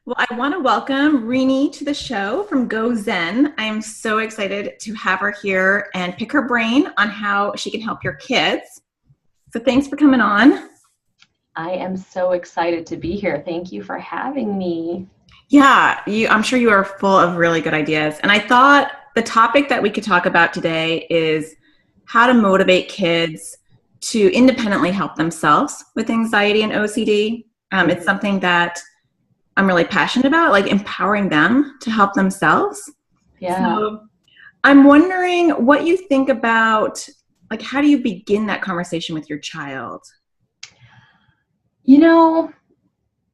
Well, I want to welcome Renee to the show from GoZen. I am so excited to have her here and pick her brain on how she can help your kids. So thanks for coming on. I am so excited to be here. Thank you for having me. Yeah, I'm sure you are full of really good ideas. And I thought the topic that we could talk about today is how to motivate kids to independently help themselves with anxiety and OCD. It's Mhm. something that I'm really passionate about, like empowering them to help themselves. Yeah. So I'm wondering what you think about, like, how do you begin that conversation with your child? You know,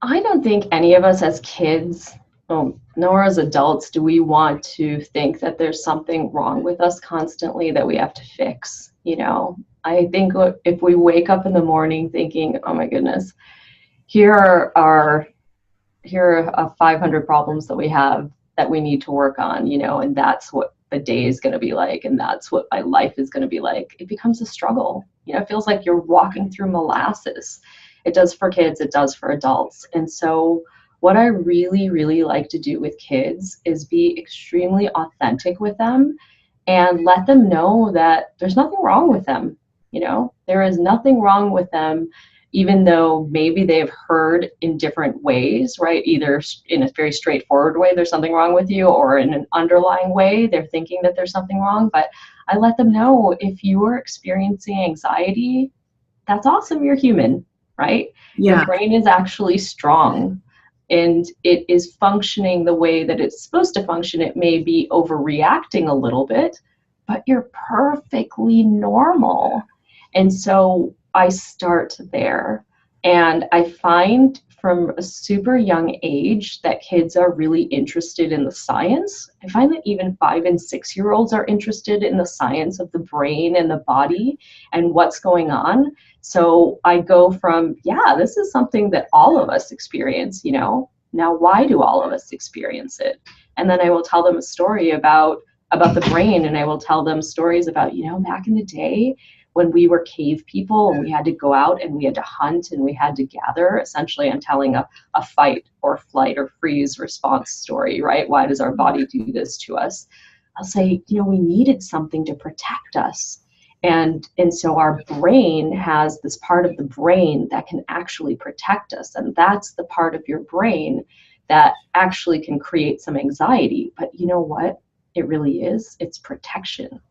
I don't think any of us as kids, nor as adults, do we want to think that there's something wrong with us constantly that we have to fix. I think if we wake up in the morning thinking, oh my goodness, here are here are 500 problems that we have that we need to work on, and that's what the day is going to be like, and that's what my life is going to be like. It becomes a struggle. It feels like you're walking through molasses. It does for kids, it does for adults. And so, what I really, really like to do with kids is be extremely authentic with them and let them know that there's nothing wrong with them. There is nothing wrong with them, even though maybe they've heard in different ways, right? Either in a very straightforward way, there's something wrong with you, or in an underlying way, they're thinking that there's something wrong. But I let them know, if you are experiencing anxiety, that's awesome. You're human, right? Your Yeah. brain is actually strong and it is functioning the way that it's supposed to function. It may be overreacting a little bit, but you're perfectly normal. And so I start there. And I find from a super young age that kids are really interested in the science. I find that even 5 and 6 year olds are interested in the science of the brain and the body and what's going on. So I go from, yeah, this is something that all of us experience. Now, why do all of us experience it? And then I will tell them a story about the brain, and I will tell them stories about, back in the day when we were cave people and we had to go out and we had to hunt and we had to gather. Essentially, I'm telling a fight or flight or freeze response story, right? Why does our body do this to us? I'll say, we needed something to protect us. And so our brain has this part of the brain that can actually protect us. And that's the part of your brain that actually can create some anxiety. But you know what? It really is. It's protection.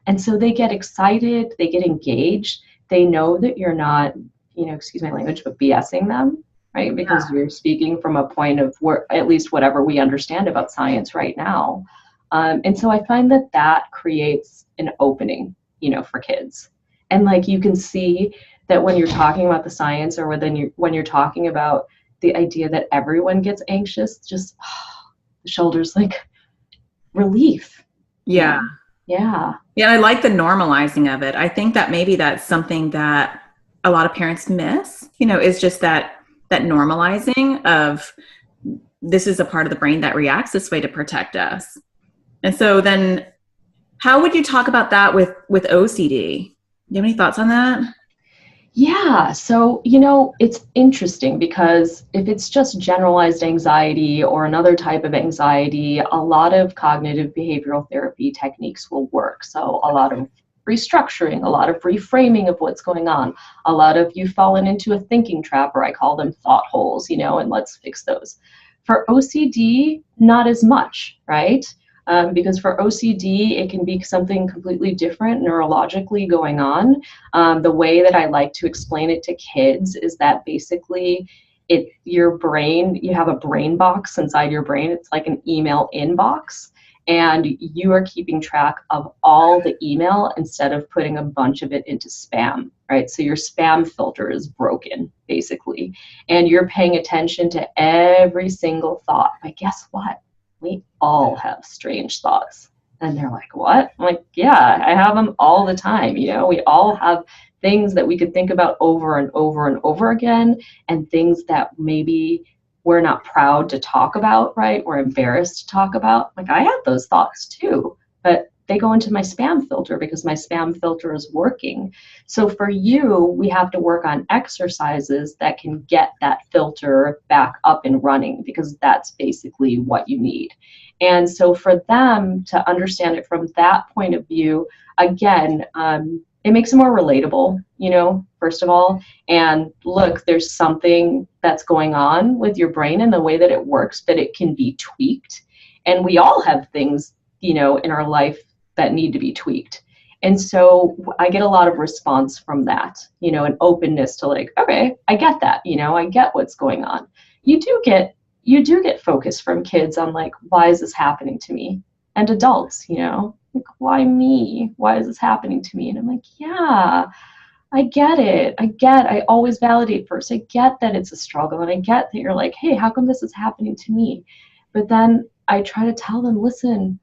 And so they get excited, they get engaged, they know that you're not, excuse my language, but BSing them, right? Because you're speaking from a point of where, at least whatever we understand about science right now. And so I find that that creates an opening, for kids. And like you can see that when you're talking about the science, or when you're talking about the idea that everyone gets anxious, just the shoulders like relief, you Yeah. know? Yeah. Yeah, I like the normalizing of it. I think that maybe that's something that a lot of parents miss, is just that normalizing of this is a part of the brain that reacts this way to protect us. And so then how would you talk about that with OCD? Do you have any thoughts on that? Yeah, so it's interesting because if it's just generalized anxiety or another type of anxiety, a lot of cognitive behavioral therapy techniques will work. So a lot of restructuring, a lot of reframing of what's going on, a lot of you've fallen into a thinking trap, or I call them thought holes, and let's fix those. For OCD, not as much, right? Because for OCD, it can be something completely different neurologically going on. The way that I like to explain it to kids is that basically your brain, you have a brain box inside your brain. It's like an email inbox, and you are keeping track of all the email instead of putting a bunch of it into spam, right? So your spam filter is broken, basically, and you're paying attention to every single thought. But guess what? We all have strange thoughts. And they're like, what? I'm like, yeah, I have them all the time. We all have things that we could think about over and over and over again, and things that maybe we're not proud to talk about, right? We're embarrassed to talk about. Like, I have those thoughts too, but they go into my spam filter because my spam filter is working. So for you, we have to work on exercises that can get that filter back up and running, because that's basically what you need. And so for them to understand it from that point of view, again, it makes it more relatable, first of all. And look, there's something that's going on with your brain and the way that it works, that it can be tweaked. And we all have things, in our life that need to be tweaked. And so I get a lot of response from that, an openness to like, okay, I get that, I get what's going on. You do get focus from kids on like, why is this happening to me? And adults, like, why me? Why is this happening to me? And I'm like, yeah, I get it. I always validate first. I get that it's a struggle, and I get that you're like, hey, how come this is happening to me? But then I try to tell them, listen,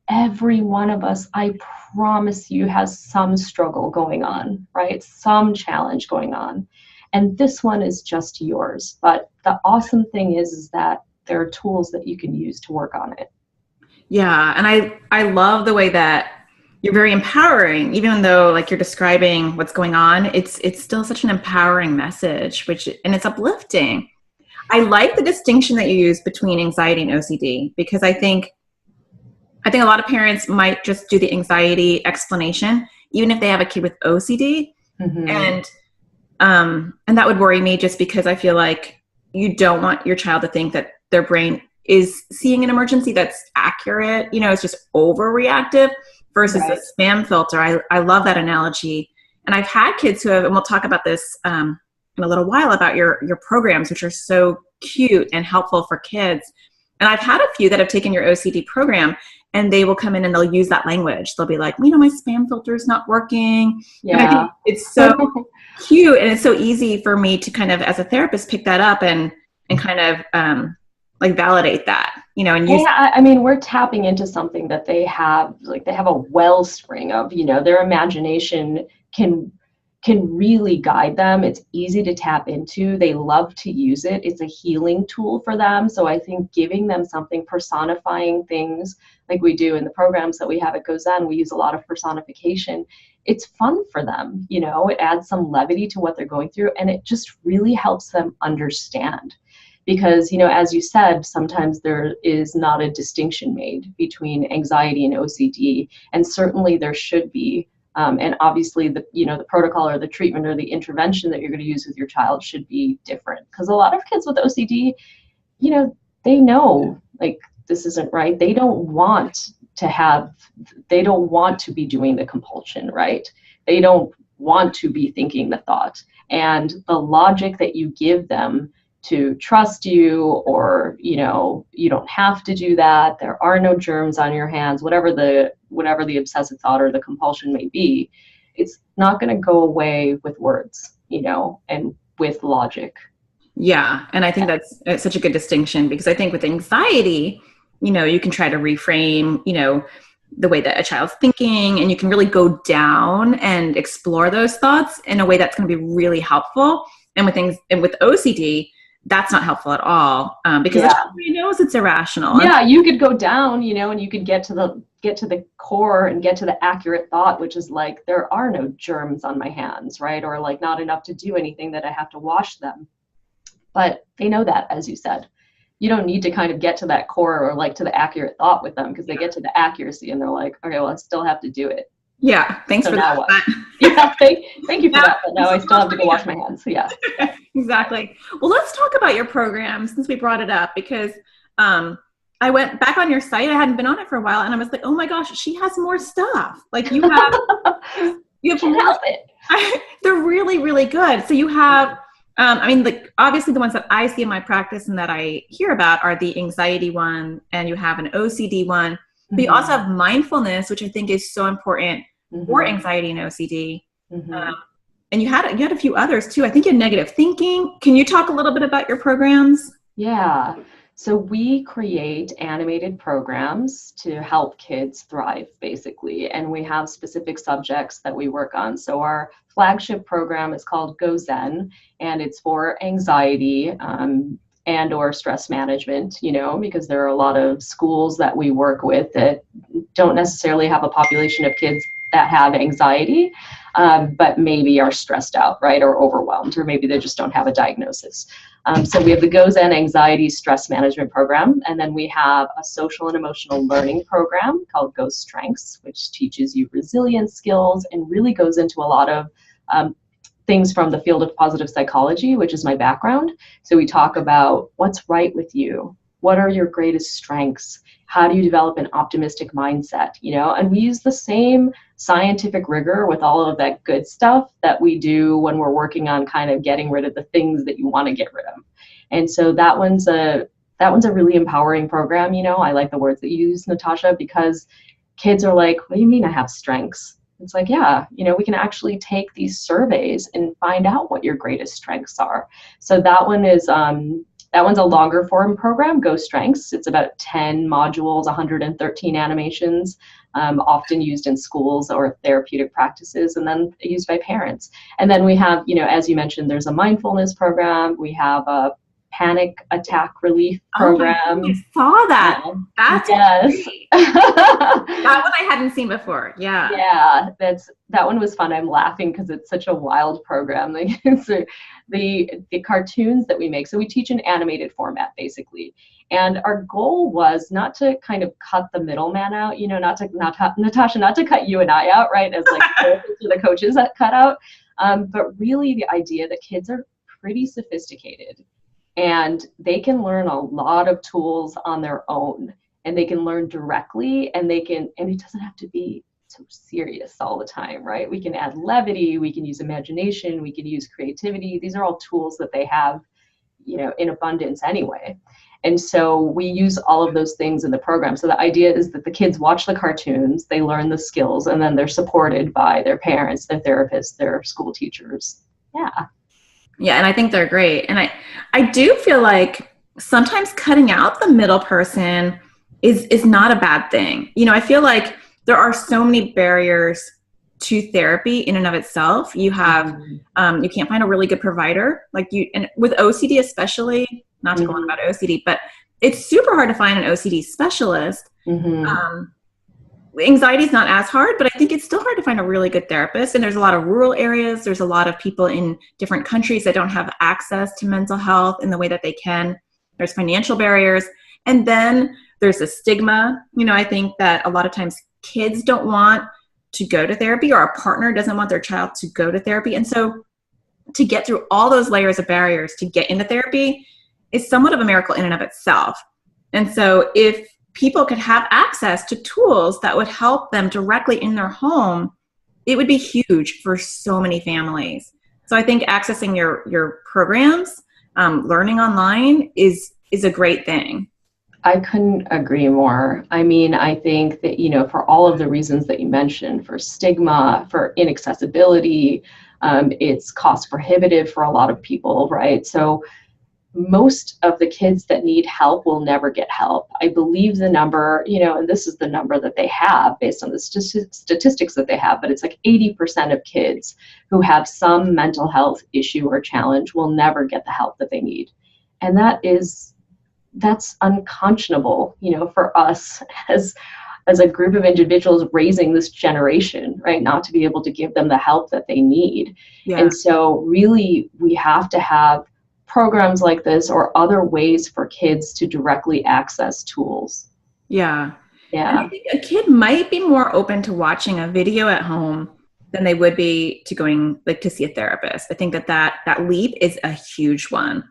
every one of us, I promise you, has some struggle going on, right? Some challenge going on. And this one is just yours. But the awesome thing is that there are tools that you can use to work on it. Yeah. And I love the way that you're very empowering, even though like you're describing what's going on, it's still such an empowering message, and it's uplifting. I like the distinction that you use between anxiety and OCD, because I think a lot of parents might just do the anxiety explanation, even if they have a kid with OCD. Mm-hmm. And that would worry me, just because I feel like you don't want your child to think that their brain is seeing an emergency that's accurate. It's just overreactive versus right. The spam filter. I love that analogy. And I've had kids who have, and we'll talk about this in a little while, about your programs, which are so cute and helpful for kids. And I've had a few that have taken your OCD program, and they will come in and they'll use that language. They'll be like, my spam filter is not working. Yeah. And I think it's so cute, and it's so easy for me to kind of, as a therapist, pick that up and kind of like validate that, and use. Yeah, I mean, we're tapping into something that they have a wellspring of, their imagination can really guide them. It's easy to tap into. They love to use it. It's a healing tool for them. So I think giving them something, personifying things like we do in the programs that we have at GoZen, we use a lot of personification. It's fun for them. It adds some levity to what they're going through, and it just really helps them understand. Because, as you said, sometimes there is not a distinction made between anxiety and OCD, and certainly there should be. And obviously, the protocol or the treatment or the intervention that you're going to use with your child should be different. Because a lot of kids with OCD, they know like this isn't right. They don't want to be doing the compulsion, right? They don't want to be thinking the thought. And the logic that you give them to trust you, or you don't have to do that, there are no germs on your hands, whatever the obsessive thought or the compulsion may be, it's not going to go away with words, and with logic. Yeah. And I think that's such a good distinction, because I think with anxiety, you can try to reframe, the way that a child's thinking, and you can really go down and explore those thoughts in a way that's going to be really helpful. And with OCD, that's not helpful at all, because the child knows it's irrational. Yeah, you could go down, and you could get to the core and get to the accurate thought, which is like, there are no germs on my hands, right? Or like not enough to do anything that I have to wash them. But they know that, as you said. You don't need to kind of get to that core or like to the accurate thought with them, because they get to the accuracy and they're like, okay, well, I still have to do it. Yeah, thanks for that. Yeah, thank you for that. But now I still have to go wash my hands. So yeah. Exactly. Well, let's talk about your program, since we brought it up, because I went back on your site. I hadn't been on it for a while, and I was like, oh my gosh, she has more stuff. Like you have more. Help it. They're really, really good. So you have, like obviously the ones that I see in my practice and that I hear about are the anxiety one, and you have an OCD one. But you also have mindfulness, which I think is so important for anxiety and OCD. And you had a few others too. I think you had negative thinking. Can you talk a little bit about your programs? Yeah. So we create animated programs to help kids thrive, basically. And we have specific subjects that we work on. So our flagship program is called GoZen, and it's for anxiety. and or stress management, because there are a lot of schools that we work with that don't necessarily have a population of kids that have anxiety, but maybe are stressed out, right, or overwhelmed, or maybe they just don't have a diagnosis. So we have the GoZen Anxiety Stress Management Program, and then we have a social and emotional learning program called Go Strengths, which teaches you resilience skills and really goes into a lot of things from the field of positive psychology, which is my background. So we talk about what's right with you, what are your greatest strengths, how do you develop an optimistic mindset, and we use the same scientific rigor with all of that good stuff that we do when we're working on kind of getting rid of the things that you want to get rid of. And so that one's a really empowering program. I like the words that you use, Natasha, because kids are like, what do you mean I have strengths? It's like, yeah, we can actually take these surveys and find out what your greatest strengths are. So that one's a longer form program, Go Strengths. It's about 10 modules, 113 animations, often used in schools or therapeutic practices, and then used by parents. And then we have, as you mentioned, there's a mindfulness program. We have a panic attack relief program. Oh my, I saw that. Yeah. That's yes. That one I hadn't seen before. Yeah. Yeah, that one was fun. I'm laughing because it's such a wild program. Like the cartoons that we make. So we teach an animated format basically. And our goal was not to kind of cut the middleman out, Natasha, not to cut you and I out, right? As like the coaches that cut out. But really the idea that kids are pretty sophisticated and they can learn a lot of tools on their own, and they can learn directly, and it doesn't have to be so serious all the time, right? We can add levity, we can use imagination, we can use creativity. These are all tools that they have, in abundance anyway. And so we use all of those things in the program. So the idea is that the kids watch the cartoons, they learn the skills, and then they're supported by their parents, their therapists, their school teachers. Yeah. Yeah, and I think they're great. And I do feel like sometimes cutting out the middle person is not a bad thing. I feel like there are so many barriers to therapy in and of itself. You have, you can't find a really good provider, and with OCD especially, not to go on about OCD, but it's super hard to find an OCD specialist. Anxiety is not as hard, but I think it's still hard to find a really good therapist. And there's a lot of rural areas. There's a lot of people in different countries that don't have access to mental health in the way that they can. There's financial barriers. And then there's a stigma. I think that a lot of times kids don't want to go to therapy, or a partner doesn't want their child to go to therapy. And so to get through all those layers of barriers to get into therapy is somewhat of a miracle in and of itself. And so if people could have access to tools that would help them directly in their home, it would be huge for so many families. So I think accessing your programs, learning online is a great thing. I couldn't agree more. I mean, I think that, for all of the reasons that you mentioned, for stigma, for inaccessibility, it's cost prohibitive for a lot of people, right? So most of the kids that need help will never get help. I believe the number, and this is the number that they have based on the statistics that they have, but it's like 80% of kids who have some mental health issue or challenge will never get the help that they need. And that's unconscionable, for us as a group of individuals raising this generation, right? Not to be able to give them the help that they need. Yeah. And so really we have to have programs like this or other ways for kids to directly access tools. Yeah. Yeah. And I think a kid might be more open to watching a video at home than they would be to going to see a therapist. I think that leap is a huge one.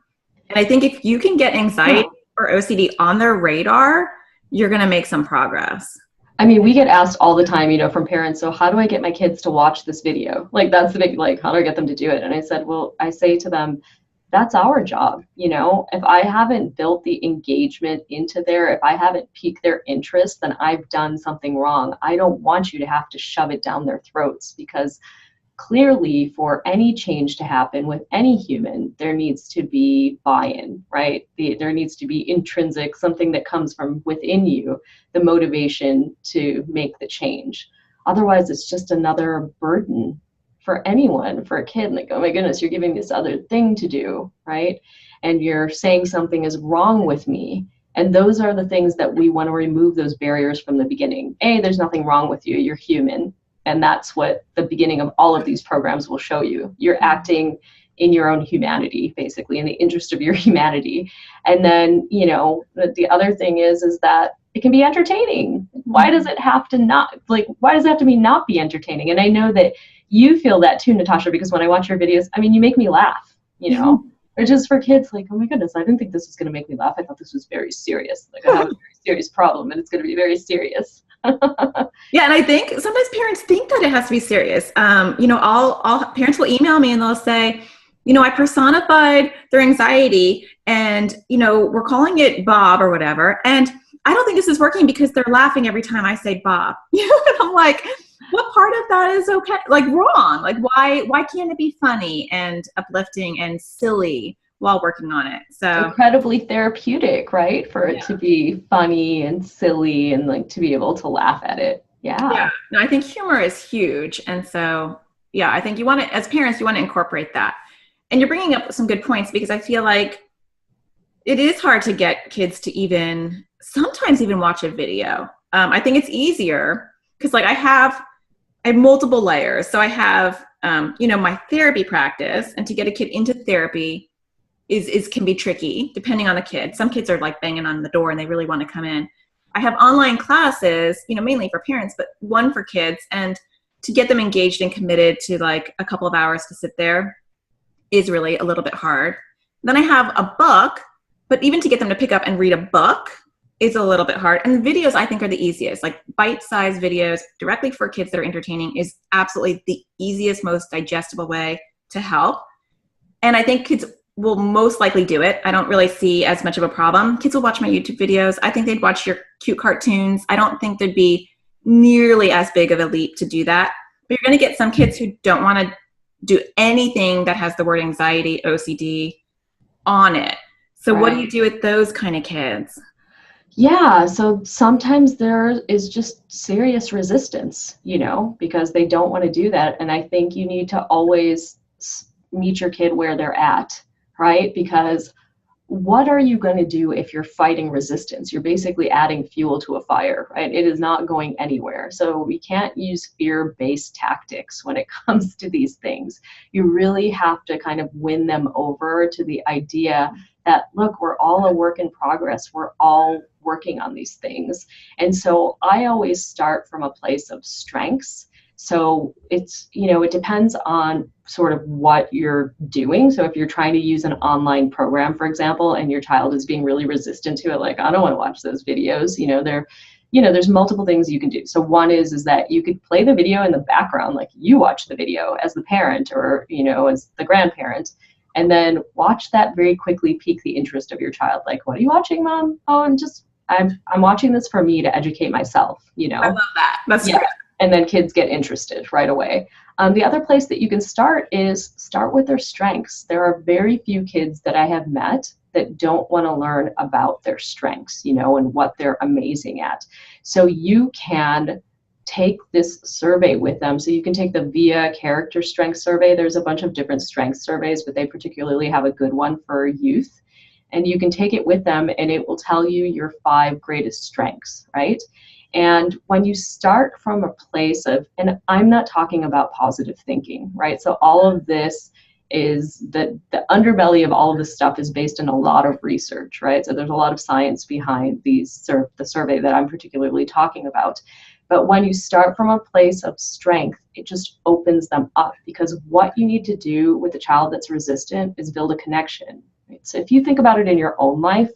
And I think if you can get anxiety or OCD on their radar, you're going to make some progress. I mean, we get asked all the time, from parents, so how do I get my kids to watch this video? That's the big, how do I get them to do it? And I said, I say to them, that's our job. If I haven't built the engagement into there, if I haven't piqued their interest, then I've done something wrong. I don't want you to have to shove it down their throats, because clearly for any change to happen with any human, there needs to be buy-in, right? There needs to be intrinsic, something that comes from within you, the motivation to make the change. Otherwise, it's just another burden for anyone, for a kid, oh my goodness, you're giving this other thing to do, right? and you're saying something is wrong with me. And those are the things that we want to remove, those barriers from the beginning. There's nothing wrong with you. You're human. And that's what the beginning of all of these programs will show you. You're acting in your own humanity, basically, in the interest of your humanity. And then, the other thing is that it can be entertaining. Why does it have to why does it have to not be entertaining? And I know that you feel that too, Natasha, because when I watch your videos, you make me laugh, Which is for kids, like, oh my goodness, I didn't think this was going to make me laugh. I thought this was very serious. Like, I have a very serious problem, and it's going to be very serious. Yeah, and I think sometimes parents think that it has to be serious. All parents will email me and they'll say, I personified their anxiety, and we're calling it Bob or whatever, and I don't think this is working because they're laughing every time I say Bob. And I'm like, what part of that is okay? Like, wrong? Like, why can't it be funny and uplifting and silly while working on it? So incredibly therapeutic, right? For it to be funny and silly and like to be able to laugh at it. Yeah. No, I think humor is huge. And so, I think you want to, as parents, you want to incorporate that. And you're bringing up some good points, because I feel like it is hard to get kids to sometimes even watch a video. I think it's easier because I have multiple layers. So I have, my therapy practice, and to get a kid into therapy can be tricky depending on the kid. Some kids are like banging on the door and they really want to come in. I have online classes, mainly for parents, but one for kids, and to get them engaged and committed to like a couple of hours to sit there is really a little bit hard. Then I have a book, but even to get them to pick up and read a book is a little bit hard. And the videos I think are the easiest, like bite-sized videos directly for kids that are entertaining is absolutely the easiest, most digestible way to help. And I think kids will most likely do it. I don't really see as much of a problem. Kids will watch my YouTube videos. I think they'd watch your cute cartoons. I don't think there'd be nearly as big of a leap to do that. But you're going to get some kids who don't want to do anything that has the word anxiety, OCD on it. So What do you do with those kind of kids? Yeah, so sometimes there is just serious resistance, because they don't want to do that. And I think you need to always meet your kid where they're at, right? Because what are you going to do if you're fighting resistance? You're basically adding fuel to a fire, right? It is not going anywhere. So we can't use fear-based tactics when it comes to these things. You really have to kind of win them over to the idea that, look, we're all a work in progress. We're all working on these things. And so I always start from a place of strengths. So it's, it depends on sort of what you're doing. So if you're trying to use an online program, for example, and your child is being really resistant to it, like, I don't want to watch those videos, there's multiple things you can do. So one is that you could play the video in the background, like you watch the video as the parent or, as the grandparent, and then watch that very quickly pique the interest of your child. Like, what are you watching, Mom? Oh, I'm watching this for me to educate myself, I love that. That's great. And then kids get interested right away. The other place that you can start with their strengths. There are very few kids that I have met that don't want to learn about their strengths, and what they're amazing at. So you can take this survey with them. So you can take the VIA character strength survey. There's a bunch of different strength surveys, but they particularly have a good one for youth. And you can take it with them, and it will tell you your 5 greatest strengths, right? And when you start from a place of, and I'm not talking about positive thinking, right? So all of this is the underbelly of all of this stuff is based on a lot of research, right? So there's a lot of science behind the survey that I'm particularly talking about. But when you start from a place of strength, it just opens them up, because what you need to do with a child that's resistant is build a connection. Right? So if you think about it in your own life,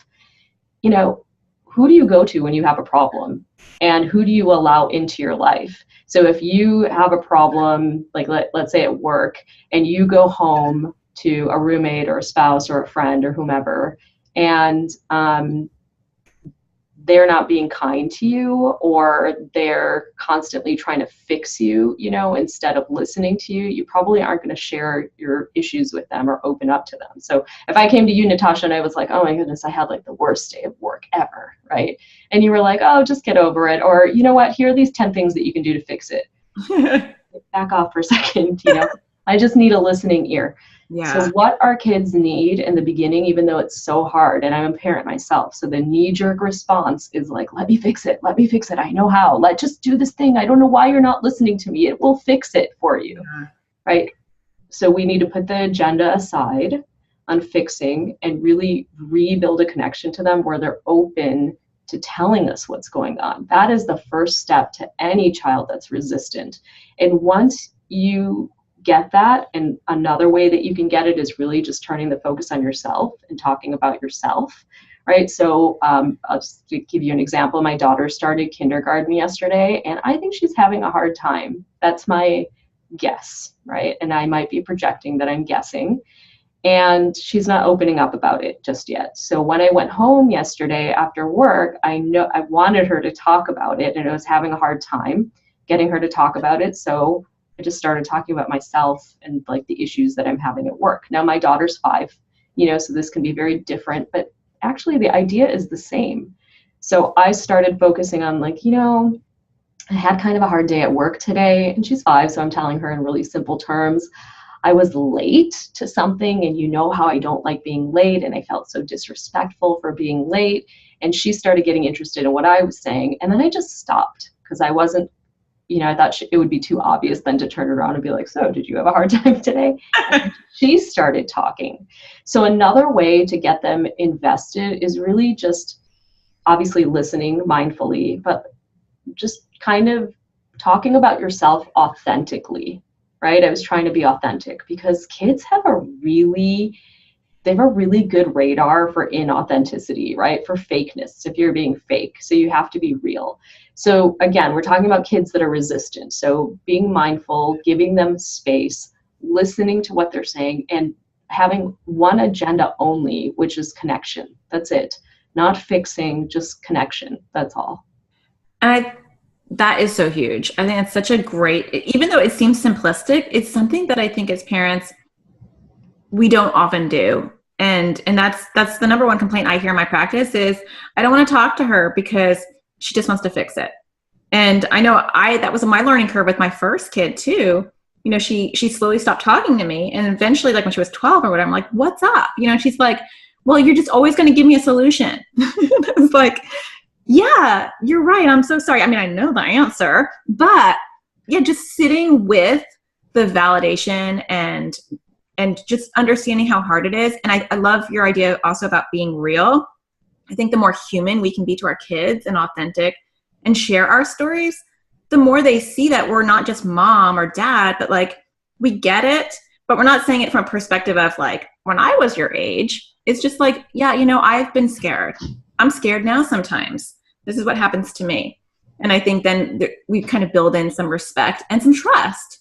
who do you go to when you have a problem? And who do you allow into your life? So if you have a problem, like let's say at work, and you go home to a roommate or a spouse or a friend or whomever, and they're not being kind to you, or they're constantly trying to fix you, instead of listening to you, you probably aren't going to share your issues with them or open up to them. So if I came to you, Natasha, and I was like, oh my goodness, I had like the worst day of work ever, right? And you were like, oh, just get over it. Or, you know what, here are these 10 things that you can do to fix it. Back off for a second, I just need a listening ear. So Yeah. what our kids need in the beginning, even though it's so hard, and I'm a parent myself, so the knee-jerk response is like, let me fix it. Let me fix it. I know how. Let's just do this thing. I don't know why you're not listening to me. It will fix it for you, Yeah. right? So we need to put the agenda aside on fixing and really rebuild a connection to them where they're open to telling us what's going on. That is the first step to any child that's resistant. And once you get that, and another way that you can get it is really just turning the focus on yourself and talking about yourself, right? So I'll just give you an example. My daughter started kindergarten yesterday, and I think she's having a hard time. That's my guess, right? And I might be projecting that I'm guessing. And she's not opening up about it just yet. So when I went home yesterday after work, I wanted her to talk about it, and I was having a hard time getting her to talk about it. So I just started talking about myself and like the issues that I'm having at work. Now my daughter's 5, so this can be very different, but actually the idea is the same. So I started focusing on like, I had kind of a hard day at work today, and she's 5, so I'm telling her in really simple terms. I was late to something, and you know how I don't like being late, and I felt so disrespectful for being late. And she started getting interested in what I was saying, and then I just stopped because I wasn't, I thought it would be too obvious then to turn around and be like, so did you have a hard time today? And she started talking. So another way to get them invested is really just obviously listening mindfully, but just kind of talking about yourself authentically, right? I was trying to be authentic because kids have a really good radar for inauthenticity, right? For fakeness, if you're being fake. So you have to be real. So again, we're talking about kids that are resistant. So being mindful, giving them space, listening to what they're saying, and having one agenda only, which is connection. That's it. Not fixing, just connection. That's all. And that is so huge. I think it's such a great, even though it seems simplistic, it's something that I think as parents, we don't often do. And that's the number one complaint I hear in my practice is I don't want to talk to her because she just wants to fix it. And I know that was my learning curve with my first kid too. She slowly stopped talking to me, and eventually, like when she was 12 or whatever, I'm like, what's up? And she's like, well, you're just always going to give me a solution. I was like, yeah, you're right. I'm so sorry. I mean, I know the answer, but yeah, just sitting with the validation and just understanding how hard it is. And I love your idea also about being real. I think the more human we can be to our kids and authentic and share our stories, the more they see that we're not just mom or dad, but like we get it, but we're not saying it from a perspective of like, when I was your age, it's just like, yeah, I've been scared. I'm scared now sometimes. This is what happens to me. And I think then we kind of build in some respect and some trust.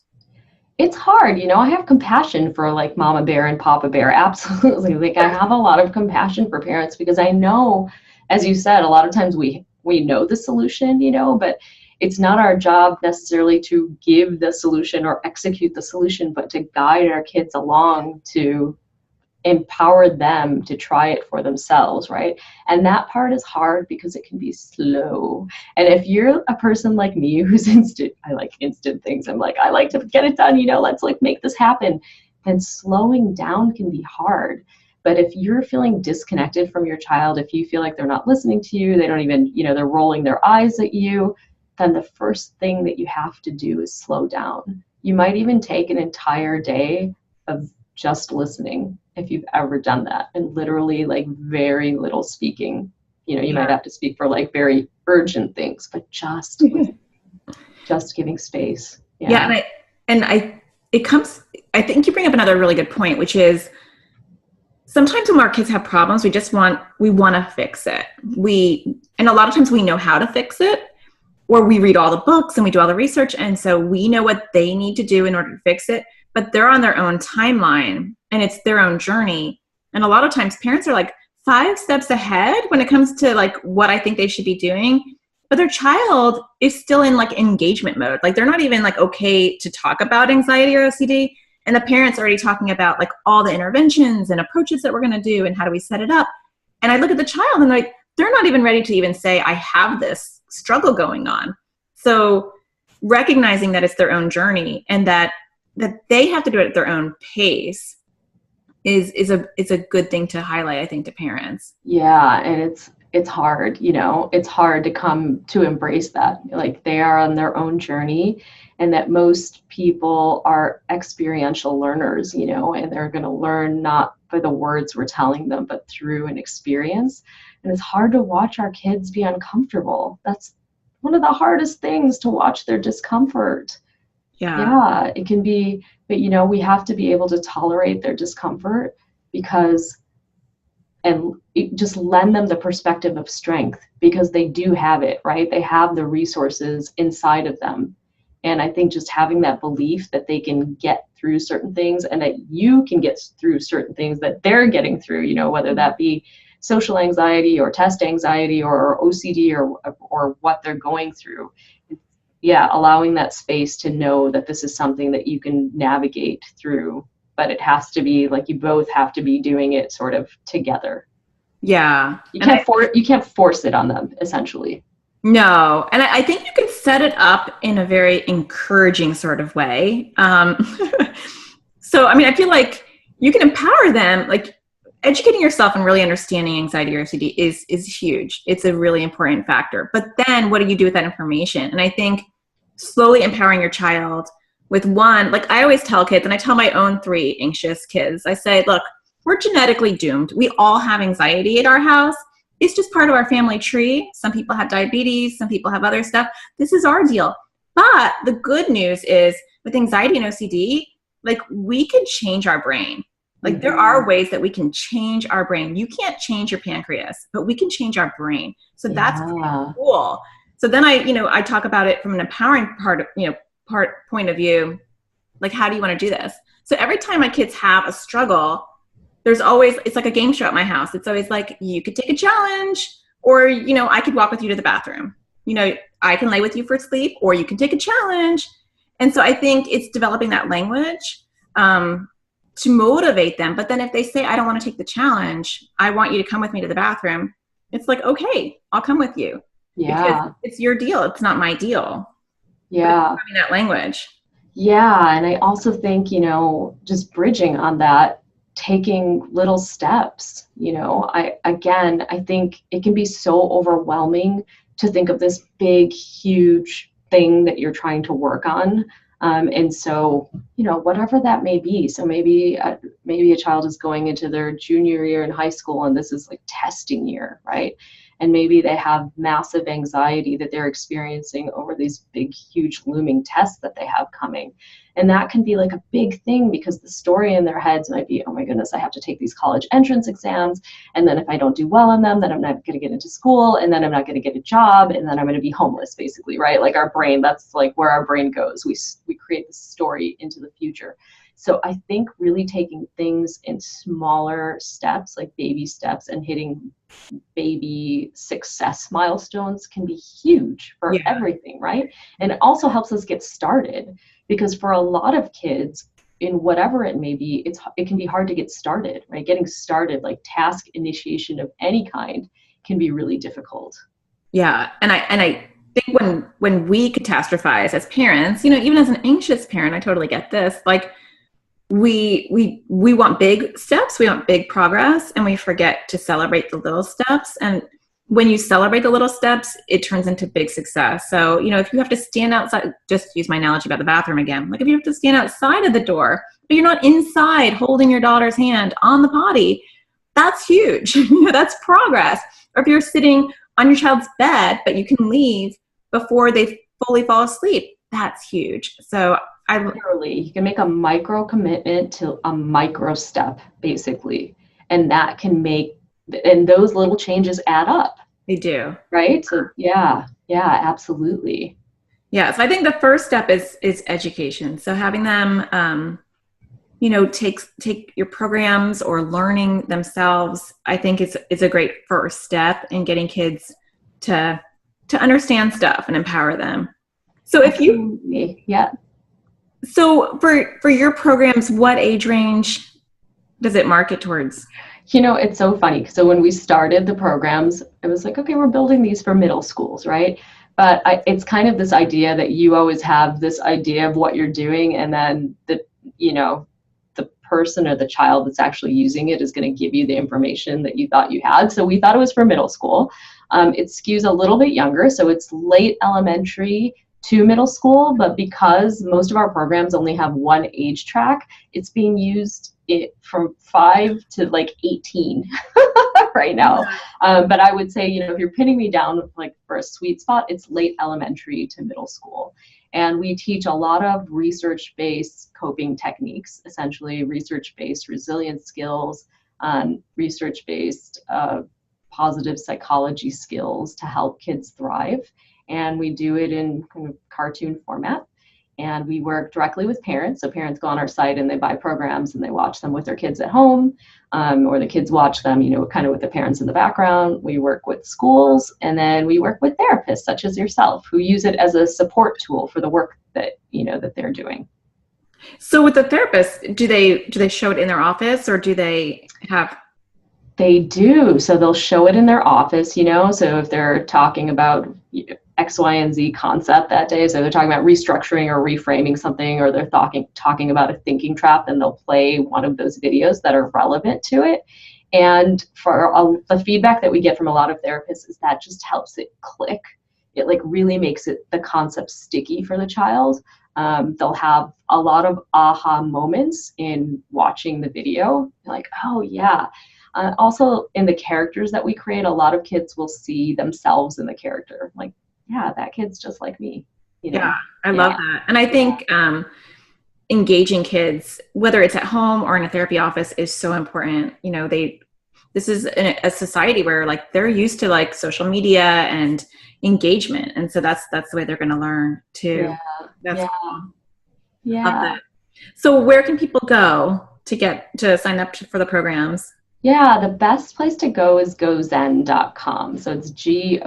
It's hard, I have compassion for like Mama Bear and Papa Bear. Absolutely. Like I have a lot of compassion for parents because I know, as you said, a lot of times we know the solution, but it's not our job necessarily to give the solution or execute the solution, but to guide our kids along to empower them to try it for themselves, right? And that part is hard because it can be slow. And if you're a person like me who's I like instant things. I'm like, I like to get it done, let's like make this happen. Then slowing down can be hard. But if you're feeling disconnected from your child, if you feel like they're not listening to you, they don't even, they're rolling their eyes at you, then the first thing that you have to do is slow down. You might even take an entire day of just listening, if you've ever done that, and literally like very little speaking. You might have to speak for like very urgent things, but just giving space. Yeah. I think you bring up another really good point, which is sometimes when our kids have problems, we want to fix it. And a lot of times we know how to fix it, or we read all the books and we do all the research. And so we know what they need to do in order to fix it, but they're on their own timeline and it's their own journey. And a lot of times parents are like 5 steps ahead when it comes to like what I think they should be doing, but their child is still in like engagement mode. Like they're not even like okay to talk about anxiety or OCD. And the parents are already talking about like all the interventions and approaches that we're going to do and how do we set it up. And I look at the child and like, they're not even ready to even say, I have this struggle going on. So recognizing that it's their own journey and that they have to do it at their own pace is a good thing to highlight, I think, to parents. Yeah, and it's hard, it's hard to come to embrace that. Like they are on their own journey, and that most people are experiential learners, and they're going to learn not by the words we're telling them, but through an experience. And it's hard to watch our kids be uncomfortable. That's one of the hardest things, to watch their discomfort. Yeah. Yeah, it can be, but we have to be able to tolerate their discomfort, because and just lend them the perspective of strength, because they do have it, right? They have the resources inside of them. And I think just having that belief that they can get through certain things, and that you can get through certain things that they're getting through, whether that be social anxiety or test anxiety or OCD or what they're going through. Yeah, allowing that space to know that this is something that you can navigate through, but it has to be like you both have to be doing it sort of together. Yeah. You can't force it on them, essentially. No. And I think you can set it up in a very encouraging sort of way. So, I mean, I feel like you can empower them, like educating yourself and really understanding anxiety or OCD is huge. It's a really important factor. But then what do you do with that information? And I think slowly empowering your child with one, like I always tell kids, and I tell my own 3 anxious kids, I say, look, we're genetically doomed. We all have anxiety at our house. It's just part of our family tree. Some people have diabetes. Some people have other stuff. This is our deal. But the good news is with anxiety and OCD, like we can change our brain. Like there are ways that we can change our brain. You can't change your pancreas, but we can change our brain. So that's cool. So then I talk about it from an empowering point of view. Like, how do you want to do this? So every time my kids have a struggle, there's always, it's like a game show at my house. It's always like, you could take a challenge, or, I could walk with you to the bathroom. I can lay with you for sleep, or you can take a challenge. And so I think it's developing that language to motivate them. But then if they say, I don't want to take the challenge, I want you to come with me to the bathroom, it's like, okay, I'll come with you. Yeah. Because it's your deal. It's not my deal. Yeah. Having that language. Yeah. And I also think, just bridging on that, taking little steps, I think it can be so overwhelming to think of this big, huge thing that you're trying to work on. And so, whatever that may be. So maybe a child is going into their junior year in high school, and this is like testing year, right? And maybe they have massive anxiety that they're experiencing over these big, huge looming tests that they have coming. And that can be like a big thing, because the story in their heads might be, oh my goodness, I have to take these college entrance exams. And then if I don't do well on them, then I'm not going to get into school. And then I'm not going to get a job. And then I'm going to be homeless, basically, right? Like our brain, that's like where our brain goes. We create this story into the future. So I think really taking things in smaller steps, like baby steps, and hitting baby success milestones can be huge for everything, right? And it also helps us get started, because for a lot of kids, in whatever it may be, it can be hard to get started, right? Getting started, like task initiation of any kind, can be really difficult. Yeah, and I think when we catastrophize as parents, even as an anxious parent, I totally get this. Like we want big steps, we want big progress, and we forget to celebrate the little steps. And when you celebrate the little steps, it turns into big success. So, if you have to stand outside, just use my analogy about the bathroom again. Like if you have to stand outside of the door, but you're not inside holding your daughter's hand on the potty, that's huge. That's progress. Or if you're sitting on your child's bed, but you can leave before they fully fall asleep, that's huge. So literally, you can make a micro commitment to a micro step, basically. And that can and those little changes add up. They do. Right? So yeah, absolutely. Yeah. So I think the first step is education. So having them, take your programs or learning themselves, I think it's a great first step in getting kids to understand stuff and empower them. So So for your programs, what age range does it market towards? It's so funny. So when we started the programs, it was like, okay, we're building these for middle schools, right? But it's kind of this idea that you always have this idea of what you're doing, and then the person or the child that's actually using it is going to give you the information that you thought you had. So we thought it was for middle school. It skews a little bit younger, so it's late elementary to middle school, but because most of our programs only have one age track, it's being used from 5 to like 18 right now. But I would say, you know, if you're pinning me down like for a sweet spot, it's late elementary to middle school. And we teach a lot of research-based coping techniques, essentially research-based resilience skills, research-based positive psychology skills to help kids thrive. And we do it in kind of cartoon format. And we work directly with parents. So parents go on our site and they buy programs and they watch them with their kids at home, or the kids watch them, you know, kind of with the parents in the background. We work with schools, and then we work with therapists such as yourself who use it as a support tool for the work that, you know, that they're doing. So with the therapists, do they show it in their office, or do they have? They do. So they'll show it in their office, you know, so if they're talking about X, Y, and Z concept that day, so they're talking about restructuring or reframing something, or they're talking about a thinking trap, then they'll play one of those videos that are relevant to it. And for the feedback that we get from a lot of therapists is that just helps it click. It like really makes it the concept sticky for the child. They'll have a lot of aha moments in watching the video, like, oh yeah. Also in the characters that we create, a lot of kids will see themselves in the character. Like, yeah, that kid's just like me. You know? Yeah, I love that. And I think engaging kids, whether it's at home or in a therapy office, is so important. You know, this is a society where like they're used to like social media and engagement. And so that's the way they're going to learn too. That's cool. Yeah. So where can people go to sign up for the programs? Yeah, the best place to go is GoZen.com. So it's GOZEN.com.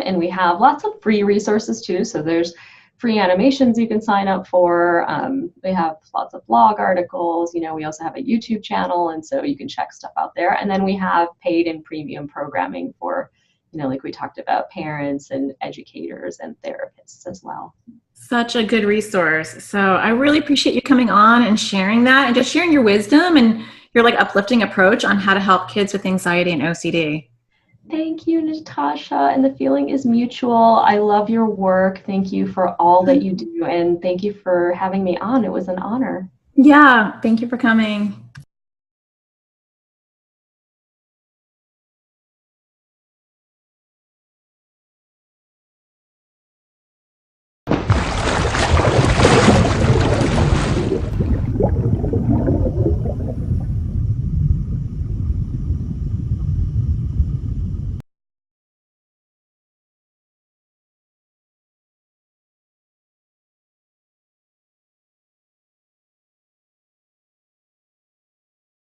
And we have lots of free resources too. So there's free animations you can sign up for. We have lots of blog articles. You know, we also have a YouTube channel. And so you can check stuff out there. And then we have paid and premium programming for, you know, like we talked about, parents and educators and therapists as well. Such a good resource. So I really appreciate you coming on and sharing that and just sharing your wisdom and your like uplifting approach on how to help kids with anxiety and OCD. Thank you, Natasha. And the feeling is mutual. I love your work. Thank you for all that you do. And thank you for having me on. It was an honor. Yeah. Thank you for coming.